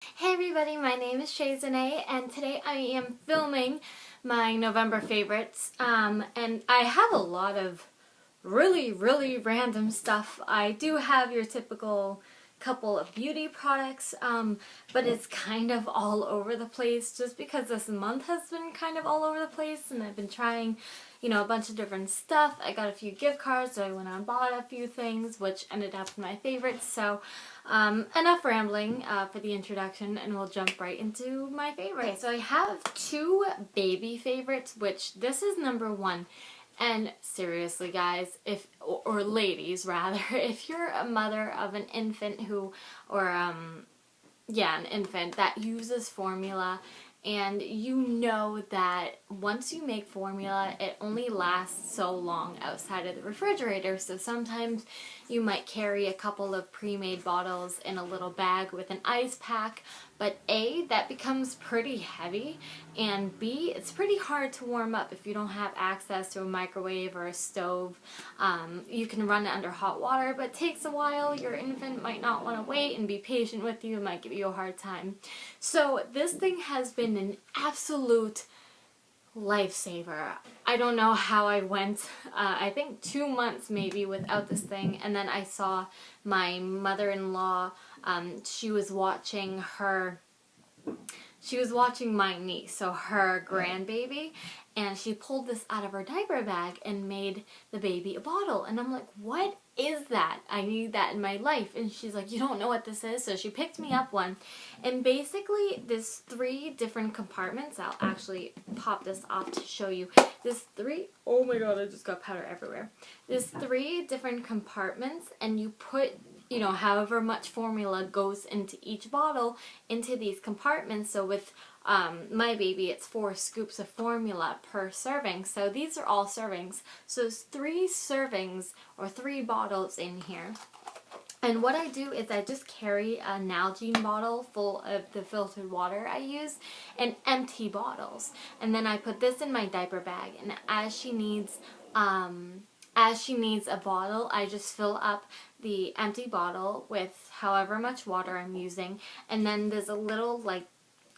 Hey everybody, my name is Shazanae and today I am filming my November favorites and I have a lot of really random stuff. I do have your typical couple of beauty products, but it's kind of all over the place just because this month has been kind of all over the place and I've been trying, a bunch of different stuff. I got a few gift cards, so I went out and bought a few things, which ended up my favorites. So enough rambling for the introduction, and we'll jump right into my favorite. Okay, so I have two baby favorites, which this is number one. And seriously, guys, or ladies rather, if you're a mother of an infant an infant that uses formula, and you know that once you make formula, it only lasts so long outside of the refrigerator. So sometimes you might carry a couple of pre-made bottles in a little bag with an ice pack, but A, that becomes pretty heavy, and B, it's pretty hard to warm up if you don't have access to a microwave or a stove. You can run it under hot water, but it takes a while. Your infant might not want to wait and be patient with you. It might give you a hard time. So this thing has been an absolute lifesaver. I don't know how I went, I think 2 months maybe without this thing, and then I saw my mother-in-law, she was watching my niece, so her grandbaby, and she pulled this out of her diaper bag and made the baby a bottle. And I'm like, what is that? I need that in my life. And she's like, you don't know what this is? So she picked me up one. And basically, there's 3 different compartments. I'll actually pop this off to show you. Oh my god, I just got powder everywhere. There's 3 different compartments, and you put however much formula goes into each bottle into these compartments. So with my baby, it's 4 scoops of formula per serving. So these are all servings. So there's 3 servings or 3 bottles in here. And what I do is I just carry a Nalgene bottle full of the filtered water I use and empty bottles. And then I put this in my diaper bag, and as she needs a bottle, I just fill up the empty bottle with however much water I'm using. And then there's a little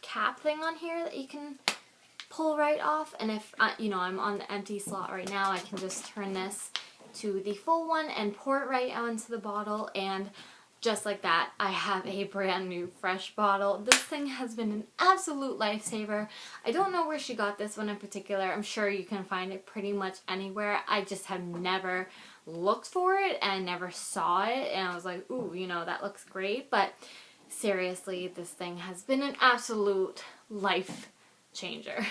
cap thing on here that you can pull right off. And if I'm on the empty slot right now, I can just turn this to the full one and pour it right onto the bottle, and just like that, I have a brand new fresh bottle. This thing has been an absolute lifesaver. I don't know where she got this one in particular. I'm sure you can find it pretty much anywhere. I just have never looked for it and never saw it, and I was like, ooh, that looks great. But seriously, this thing has been an absolute life changer.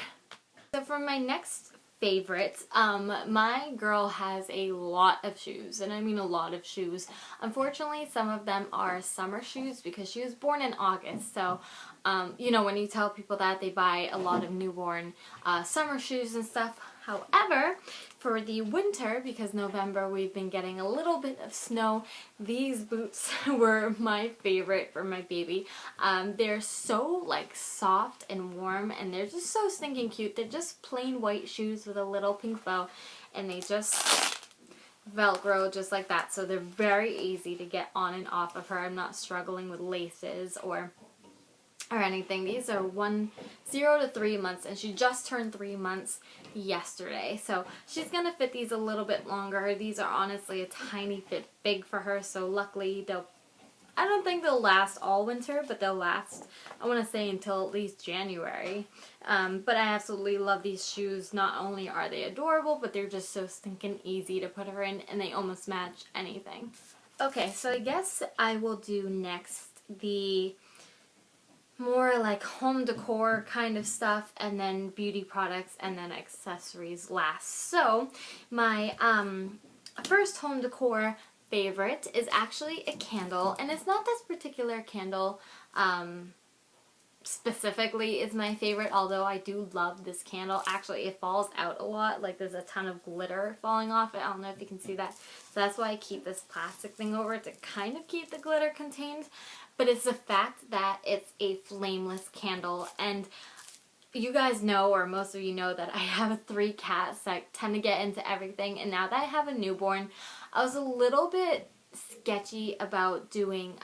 So for my next favorites, my girl has a lot of shoes, and I mean a lot of shoes. Unfortunately, some of them are summer shoes because she was born in August. So, when you tell people that, they buy a lot of newborn summer shoes and stuff. However, for the winter, because November we've been getting a little bit of snow, these boots were my favorite for my baby. They're so soft and warm, and they're just so stinking cute. They're just plain white shoes with a little pink bow, and they just Velcro just like that. So they're very easy to get on and off of her. I'm not struggling with laces or anything. These are 0 to 3 months, and she just turned 3 months yesterday. So she's gonna fit these a little bit longer. These are honestly a tiny bit big for her, so luckily I don't think they'll last all winter, but they'll last, I want to say, until at least January. But I absolutely love these shoes. Not only are they adorable, but they're just so stinking easy to put her in, and they almost match anything. Okay, so I guess I will do next the more home decor kind of stuff, and then beauty products, and then accessories last. So my first home decor favorite is actually a candle, and it's not this particular candle specifically is my favorite, although I do love this candle. Actually, it falls out a lot. There's a ton of glitter falling off it. I don't know if you can see that. So that's why I keep this plastic thing over it, to kind of keep the glitter contained. But it's the fact that it's a flameless candle, and you guys know, or most of you know, that I have 3 cats that tend to get into everything, and now that I have a newborn, I was a little bit sketchy about doing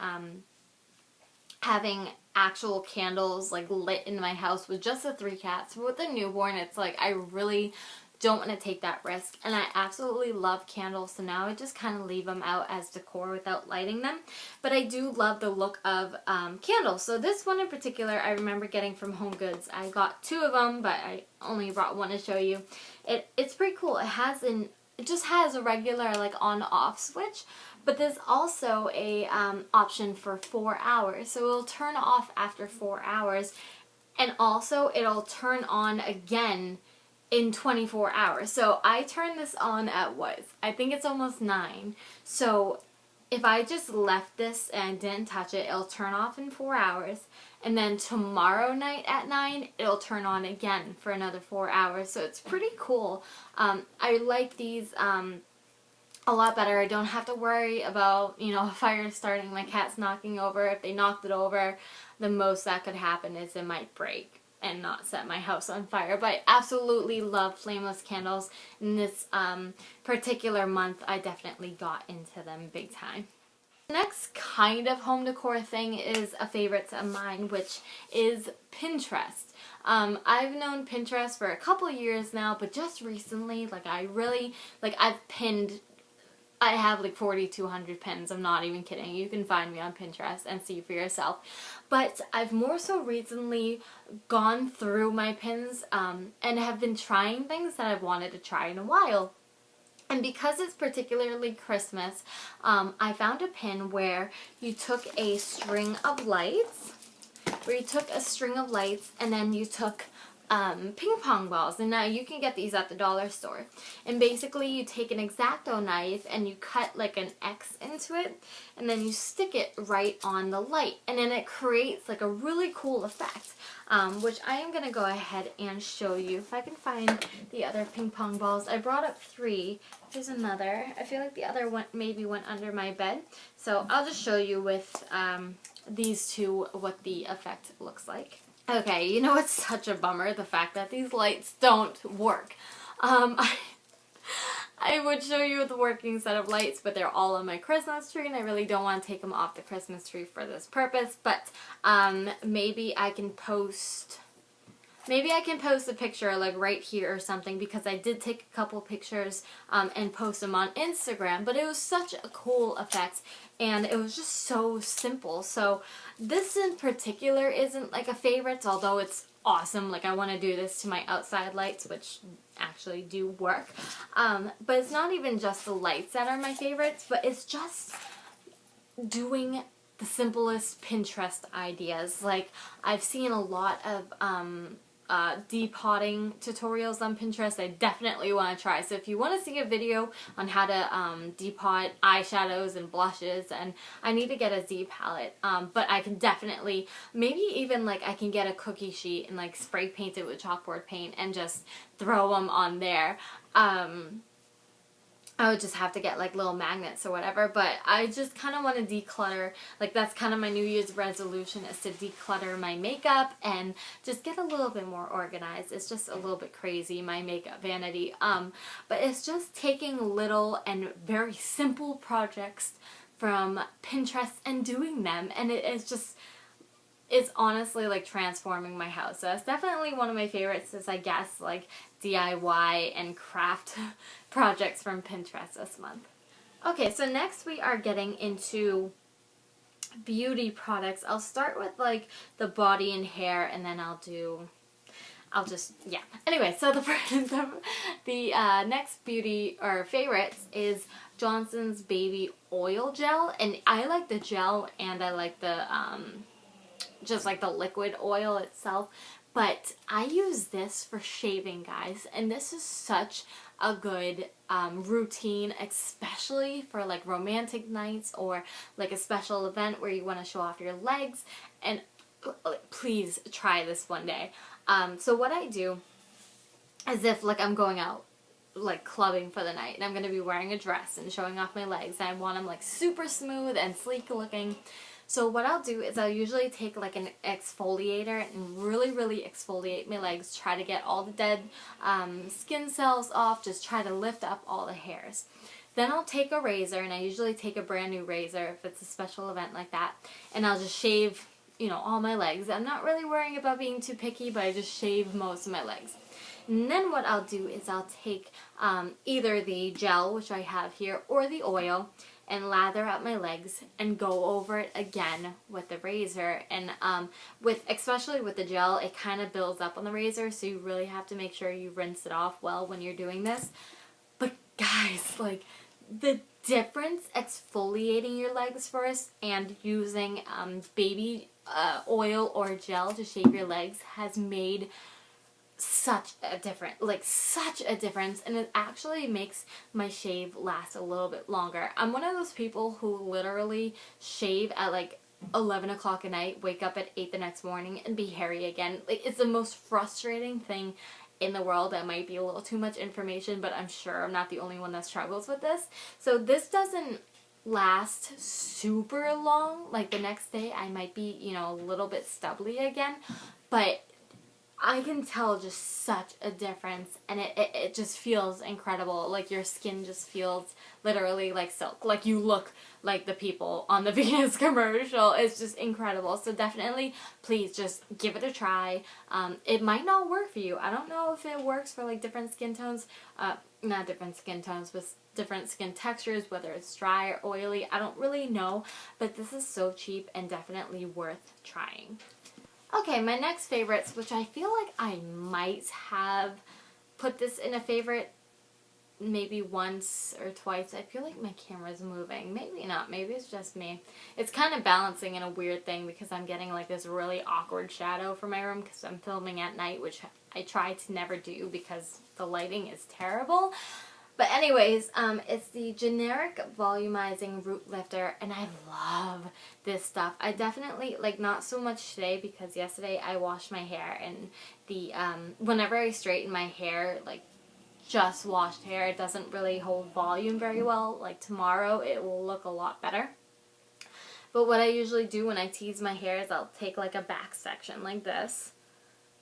having actual candles like lit in my house with just the 3 cats. But with a newborn, it's like I really don't want to take that risk, and I absolutely love candles, so now I just kind of leave them out as decor without lighting them. But I do love the look of candles. So this one in particular I remember getting from Home Goods. I got 2 of them, but I only brought one to show you. It's pretty cool. It just has a regular like on-off switch, but there's also a option for 4 hours, so it'll turn off after 4 hours, and also it'll turn on again in 24 hours. So I turned this on at what? I think it's almost 9. So if I just left this and didn't touch it, it'll turn off in 4 hours. And then tomorrow night at 9, it'll turn on again for another 4 hours. So it's pretty cool. I like these a lot better. I don't have to worry about, a fire starting, my cat's knocking over. If they knocked it over, the most that could happen is it might break and not set my house on fire. But I absolutely love flameless candles. In this particular month, I definitely got into them big time. The next kind of home decor thing is a favorite of mine, which is Pinterest. I've known Pinterest for a couple years now, but just recently, I have like 4,200 pins. I'm not even kidding. You can find me on Pinterest and see for yourself. But I've more so recently gone through my pins and have been trying things that I've wanted to try in a while. And because it's particularly Christmas, I found a pin where you took a string of lights, and then you took ping pong balls, and now you can get these at the dollar store. And basically you take an X-Acto knife and you cut like an X into it, and then you stick it right on the light, and then it creates like a really cool effect, which I am going to go ahead and show you. If I can find the other ping pong balls. I brought up 3. Here's another. I feel like the other one maybe went under my bed, so I'll just show you with these 2 what the effect looks like. Okay, it's such a bummer, the fact that these lights don't work. I would show you the working set of lights, but they're all on my Christmas tree, and I really don't want to take them off the Christmas tree for this purpose. But maybe I can post a picture like right here or something, because I did take a couple pictures and post them on Instagram. But it was such a cool effect, and it was just so simple. So this in particular isn't like a favorite, although it's awesome. Like, I want to do this to my outside lights, which actually do work. But it's not even just the lights that are my favorites, but it's just doing the simplest Pinterest ideas. Like, I've seen a lot of depotting tutorials on Pinterest. I definitely want to try. So if you want to see a video on how to depot eyeshadows and blushes, and I need to get a Z palette, but I can definitely, maybe even like I can get a cookie sheet and like spray paint it with chalkboard paint and just throw them on there. I would just have to get like little magnets or whatever, but I just kind of want to declutter. Like, that's kind of my New Year's resolution, is to declutter my makeup and just get a little bit more organized. It's just a little bit crazy, my makeup vanity. But it's just taking little and very simple projects from Pinterest and doing them, and it's honestly like transforming my house. So it's definitely one of my favorites, is I guess like DIY and craft projects from Pinterest this month. Okay, so next we are getting into beauty products. I'll start with like the body and hair, and then yeah. Anyway, so the next beauty or favorites is Johnson's Baby Oil Gel, and I like the gel and I like the just like the liquid oil itself, but I use this for shaving, guys, and this is such a good routine, especially for like romantic nights or like a special event where you want to show off your legs. And please try this one day. So what I do is, if like I'm going out like clubbing for the night and I'm going to be wearing a dress and showing off my legs, and I want them like super smooth and sleek looking. So what I'll do is I'll usually take like an exfoliator and really, really exfoliate my legs, try to get all the dead skin cells off, just try to lift up all the hairs. Then I'll take a razor, and I usually take a brand new razor if it's a special event like that, and I'll just shave you know, all my legs. I'm not really worrying about being too picky, but I just shave most of my legs. And then what I'll do is I'll take either the gel, which I have here, or the oil, and lather out my legs and go over it again with the razor. And especially with the gel, it kind of builds up on the razor, so you really have to make sure you rinse it off well when you're doing this. But guys, like, the difference exfoliating your legs first and using baby oil or gel to shave your legs has made such a difference, and it actually makes my shave last a little bit longer. I'm one of those people who literally shave at like 11 o'clock at night, wake up at 8 the next morning, and be hairy again. Like, it's the most frustrating thing in the world. That might be a little too much information, but I'm sure I'm not the only one that struggles with this. So this doesn't last super long. Like, the next day I might be, you know, a little bit stubbly again, but I can tell just such a difference, and it just feels incredible. Like, your skin just feels literally like silk. Like, you look like the people on the Venus commercial. It's just incredible. So definitely, please just give it a try. It might not work for you. I don't know if it works for like different skin tones. Not different skin tones, but different skin textures, whether it's dry or oily. I don't really know, but this is so cheap and definitely worth trying. Okay, my next favorites, which I feel like I might have put this in a favorite maybe once or twice. I feel like my camera's moving. Maybe not. Maybe it's just me. It's kind of balancing in a weird thing because I'm getting like this really awkward shadow for my room because I'm filming at night, which I try to never do because the lighting is terrible. But anyways, it's the generic volumizing root lifter, and I love this stuff. I definitely, like, not so much today because yesterday I washed my hair, and the, whenever I straighten my hair, like, just washed hair, it doesn't really hold volume very well. Like, tomorrow it will look a lot better. But what I usually do when I tease my hair is I'll take, like, a back section like this.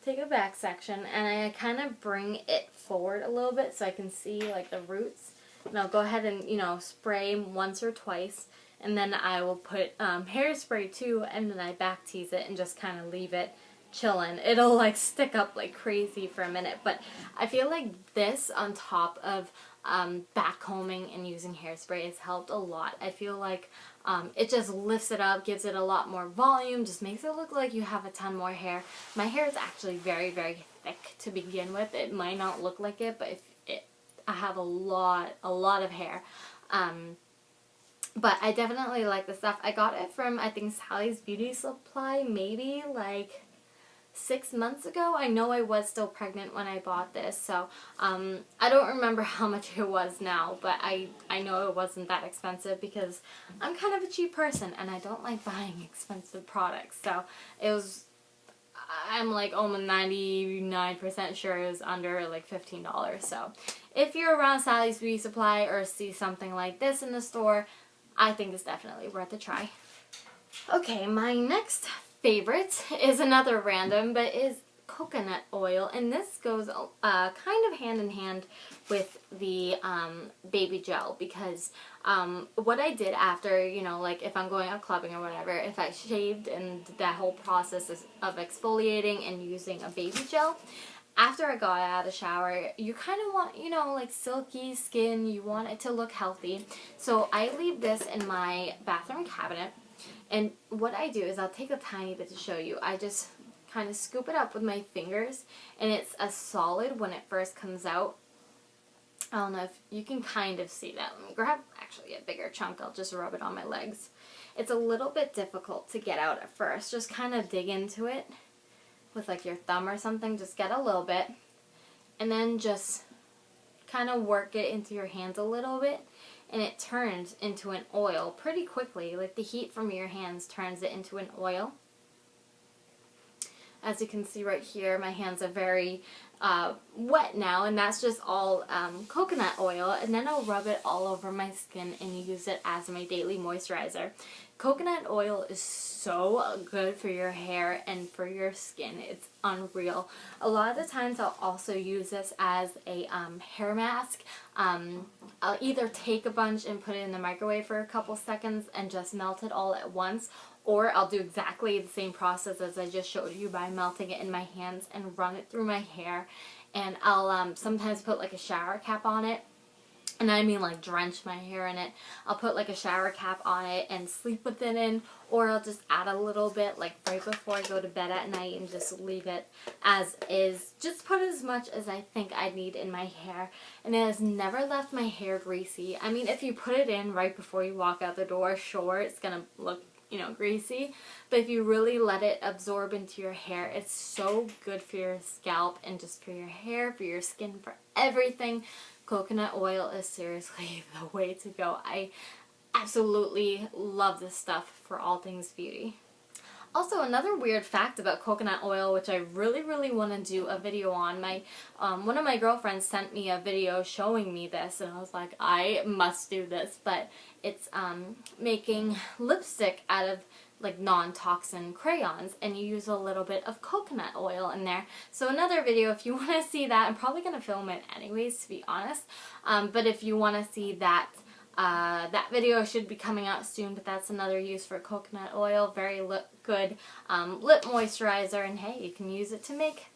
Take a back section, and I kind of bring it forward a little bit so I can see like the roots, and I'll go ahead and, you know, spray once or twice, and then I will put hairspray too, and then I back tease it and just kind of leave it chilling. It'll like stick up like crazy for a minute, but I feel like this on top of back combing and using hairspray has helped a lot. I feel like it just lifts it up, gives it a lot more volume, just makes it look like you have a ton more hair. My hair is actually very, very thick to begin with. It might not look like it, but I have a lot of hair. But I definitely like the stuff. I got it from, I think, Sally's Beauty Supply, maybe like 6 months ago. I know I was still pregnant when I bought this, so I don't remember how much it was now, but I know it wasn't that expensive because I'm kind of a cheap person and I don't like buying expensive products. So it was, I'm like almost 99% sure it was under like $15. So if you're around Sally's Beauty Supply or see something like this in the store, I think it's definitely worth a try. Okay, my next favorite is another random, but is coconut oil, and this goes kind of hand in hand with the baby gel, because what I did after, you know, like if I'm going out clubbing or whatever, if I shaved and that whole process of exfoliating and using a baby gel, after I got out of the shower, you kind of want, you know, like silky skin, you want it to look healthy. So I leave this in my bathroom cabinet. And what I do is I'll take a tiny bit to show you. I just kind of scoop it up with my fingers, and it's a solid when it first comes out. I don't know if you can kind of see that. Let me grab actually a bigger chunk. I'll just rub it on my legs. It's a little bit difficult to get out at first. Just kind of dig into it with like your thumb or something. Just get a little bit, and then just kind of work it into your hands a little bit. And it turns into an oil pretty quickly. Like the heat from your hands turns it into an oil. As you can see right here, my hands are very wet now, and that's just all coconut oil. And then I'll rub it all over my skin and use it as my daily moisturizer. Coconut oil is so good for your hair and for your skin. It's unreal. A lot of the times I'll also use this as a hair mask. I'll either take a bunch and put it in the microwave for a couple seconds and just melt it all at once, Or I'll do exactly the same process as I just showed you by melting it in my hands and run it through my hair. And I'll sometimes put like a shower cap on it. And I mean like drench my hair in it. I'll put like a shower cap on it and sleep with it in, or I'll just add a little bit like right before I go to bed at night and just leave it as is. Just put as much as I think I need in my hair, and it has never left my hair greasy. I mean, if you put it in right before you walk out the door, sure, it's gonna look, you know, greasy, but if you really let it absorb into your hair, it's so good for your scalp and just for your hair, for your skin, for everything. Coconut oil is seriously the way to go. I absolutely love this stuff for all things beauty. Also, another weird fact about coconut oil, which I really want to do a video on. One of my girlfriends sent me a video showing me this, and I was like, I must do this. But it's making lipstick out of like non-toxin crayons, and you use a little bit of coconut oil in there. So another video, if you want to see that, I'm probably going to film it anyways, to be honest. But if you want to see that, that video should be coming out soon, but that's another use for coconut oil. Very good lip moisturizer, and hey, you can use it to make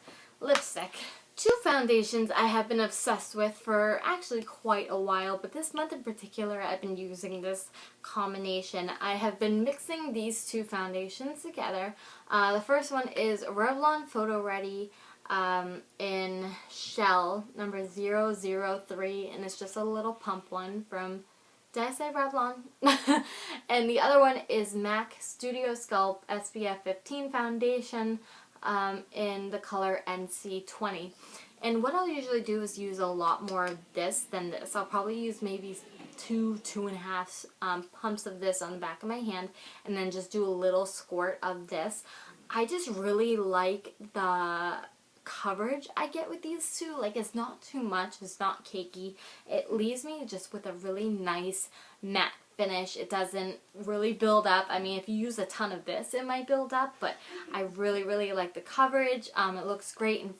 lipstick. Two foundations I have been obsessed with for actually quite a while, but this month in particular I've been using this combination. I have been mixing these two foundations together. The first one is Revlon Photo Ready in Shell number 003, and it's just a little pump one from, did I say Revlon? And the other one is MAC Studio Sculpt SPF 15 foundation in the color NC20. And what I'll usually do is use a lot more of this than this. I'll probably use maybe 2.5 pumps of this on the back of my hand, and then just do a little squirt of this. I just really like the coverage I get with these two. Like, it's not too much, it's not cakey. It leaves me just with a really nice matte finish. It doesn't really build up. I mean, if you use a ton of this, it might build up, but I really like the coverage. It looks great in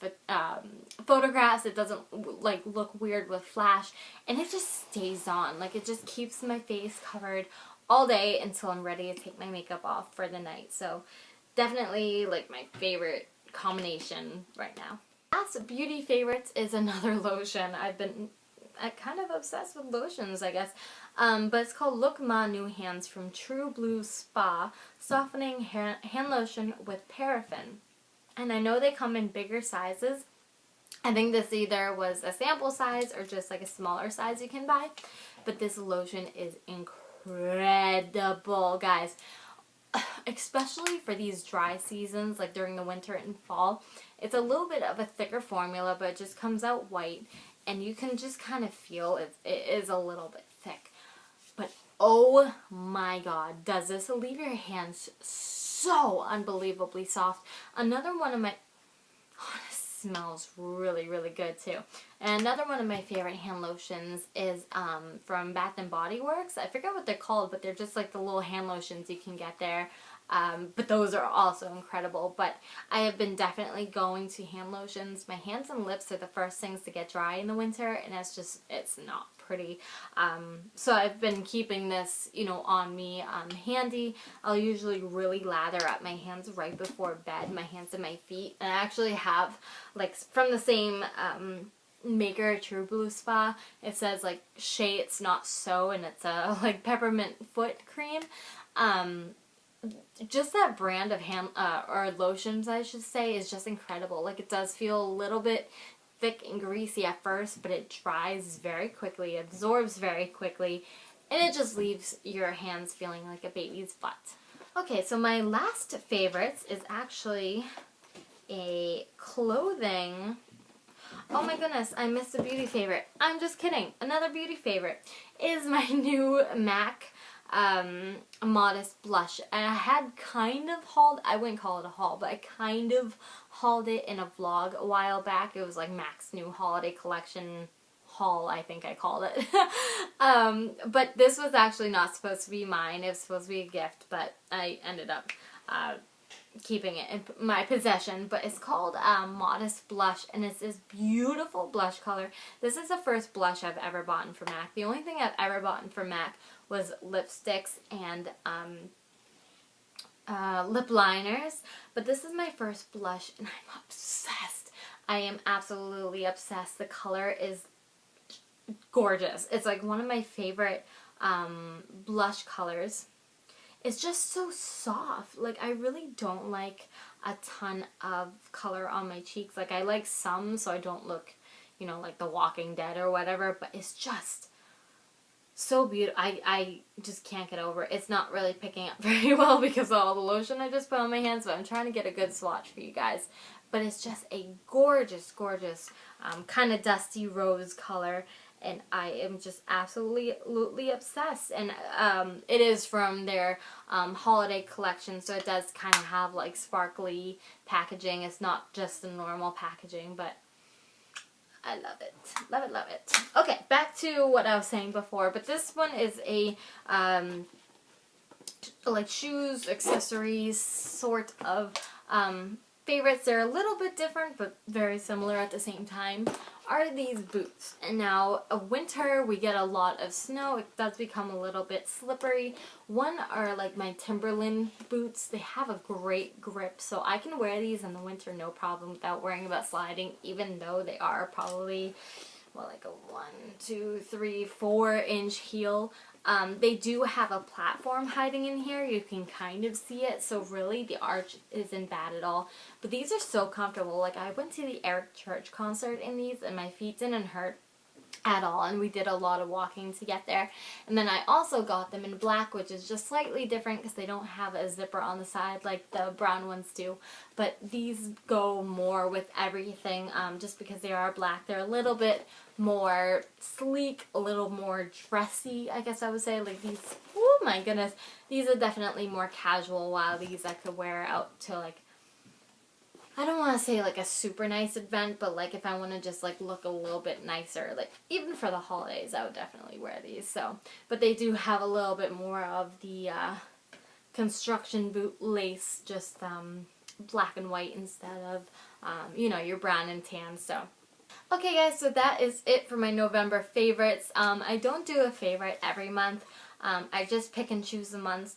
photographs. It doesn't like look weird with flash, and it just stays on. Like, it just keeps my face covered all day until I'm ready to take my makeup off for the night. So definitely like my favorite combination right now. Last beauty favorites is another lotion. I'm kind of obsessed with lotions, I guess. But it's called Look Ma New Hands from True Blue Spa Softening Hand Lotion with Paraffin. And I know they come in bigger sizes. I think this either was a sample size or just like a smaller size you can buy. But this lotion is incredible, guys. Especially for these dry seasons, like during the winter and fall. It's a little bit of a thicker formula, but it just comes out white, and you can just kind of feel it is a little bit thick. But oh my god, does this leave your hands so unbelievably soft. Another one of my, oh, this smells really good too. And another one of my favorite hand lotions is from Bath and Body Works. I forget what they're called, but they're just like the little hand lotions you can get there. But those are also incredible. But I have been definitely going to hand lotions. My hands and lips are the first things to get dry in the winter, and it's not pretty. So I've been keeping this, you know, on me handy. I'll usually really lather up my hands right before bed, my hands and my feet. And I actually have, like, from the same maker, True Blue Spa, it says like Shea It's Not So, and it's a like peppermint foot cream. Just that brand of hand or lotions, I should say, is just incredible. Like, it does feel a little bit thick and greasy at first, but it dries very quickly, absorbs very quickly, and it just leaves your hands feeling like a baby's butt. Okay, so my last favorites is actually a clothing. Oh my goodness, I missed a beauty favorite. I'm just kidding. Another beauty favorite is my new MAC Modest Blush. And I had kind of hauled, I wouldn't call it a haul, but I kind of hauled it in a vlog a while back. It was like MAC's new holiday collection haul, I think I called it. But this was actually not supposed to be mine. It was supposed to be a gift, but I ended up keeping it in my possession. But it's called Modest Blush, and it's this beautiful blush color. This is the first blush I've ever bought from MAC. The only thing I've ever bought from MAC was lipsticks and lip liners, but this is my first blush and I'm obsessed. I am absolutely obsessed. The color is gorgeous. It's like one of my favorite blush colors. It's just so soft. Like, I really don't like a ton of color on my cheeks. Like, I like some so I don't look, you know, like The Walking Dead or whatever, but it's just so beautiful. I just can't get over it. It's not really picking up very well because of all the lotion I just put on my hands, but I'm trying to get a good swatch for you guys. But it's just a gorgeous, gorgeous kind of dusty rose color, and I am just absolutely obsessed. And it is from their holiday collection, so it does kind of have like sparkly packaging. It's not just the normal packaging, but I love it. Love it, love it. Okay, back to what I was saying before, but this one is a like shoes, accessories sort of favorites. They're a little bit different but very similar at the same time. Are these boots. And now winter we get a lot of snow. It does become a little bit slippery. One are like my Timberland boots. They have a great grip, so I can wear these in the winter no problem without worrying about sliding, even though they are probably, well, like a 1, 2, 3, 4-inch heel. They do have a platform hiding in here. You can kind of see it, so really the arch isn't bad at all. But these are so comfortable. Like, I went to the Eric Church concert in these and my feet didn't hurt at all, and we did a lot of walking to get there. And then I also got them in black, which is just slightly different because they don't have a zipper on the side like the brown ones do, but these go more with everything, just because they are black. They're a little bit more sleek, a little more dressy, I guess I would say. Like these, oh my goodness, these are definitely more casual, while these I could wear out to, like, I don't want to say like a super nice event, but like if I want to just like look a little bit nicer, like even for the holidays, I would definitely wear these. So, but they do have a little bit more of the construction boot lace, just black and white instead of you know, your brown and tan. So, okay guys, so that is it for my November favorites. I don't do a favorite every month. I just pick and choose the months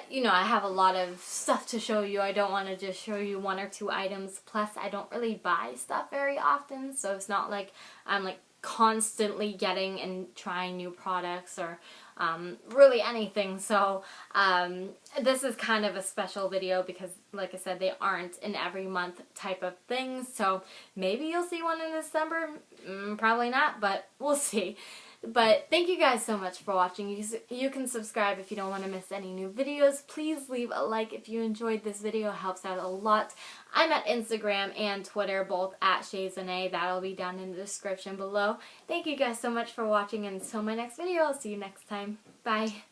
you know, I have a lot of stuff to show you. I don't want to just show you 1 or 2 items. Plus, I don't really buy stuff very often, so it's not like I'm like constantly getting and trying new products or really anything. So this is kind of a special video because, like I said, they aren't an every month type of thing. So maybe you'll see one in December. Probably not, but we'll see. But thank you guys so much for watching. You can subscribe if you don't want to miss any new videos. Please leave a like if you enjoyed this video. It helps out a lot. I'm at Instagram and Twitter, both at ShazAnay. That'll be down in the description below. Thank you guys so much for watching, and until my next video, I'll see you next time. Bye.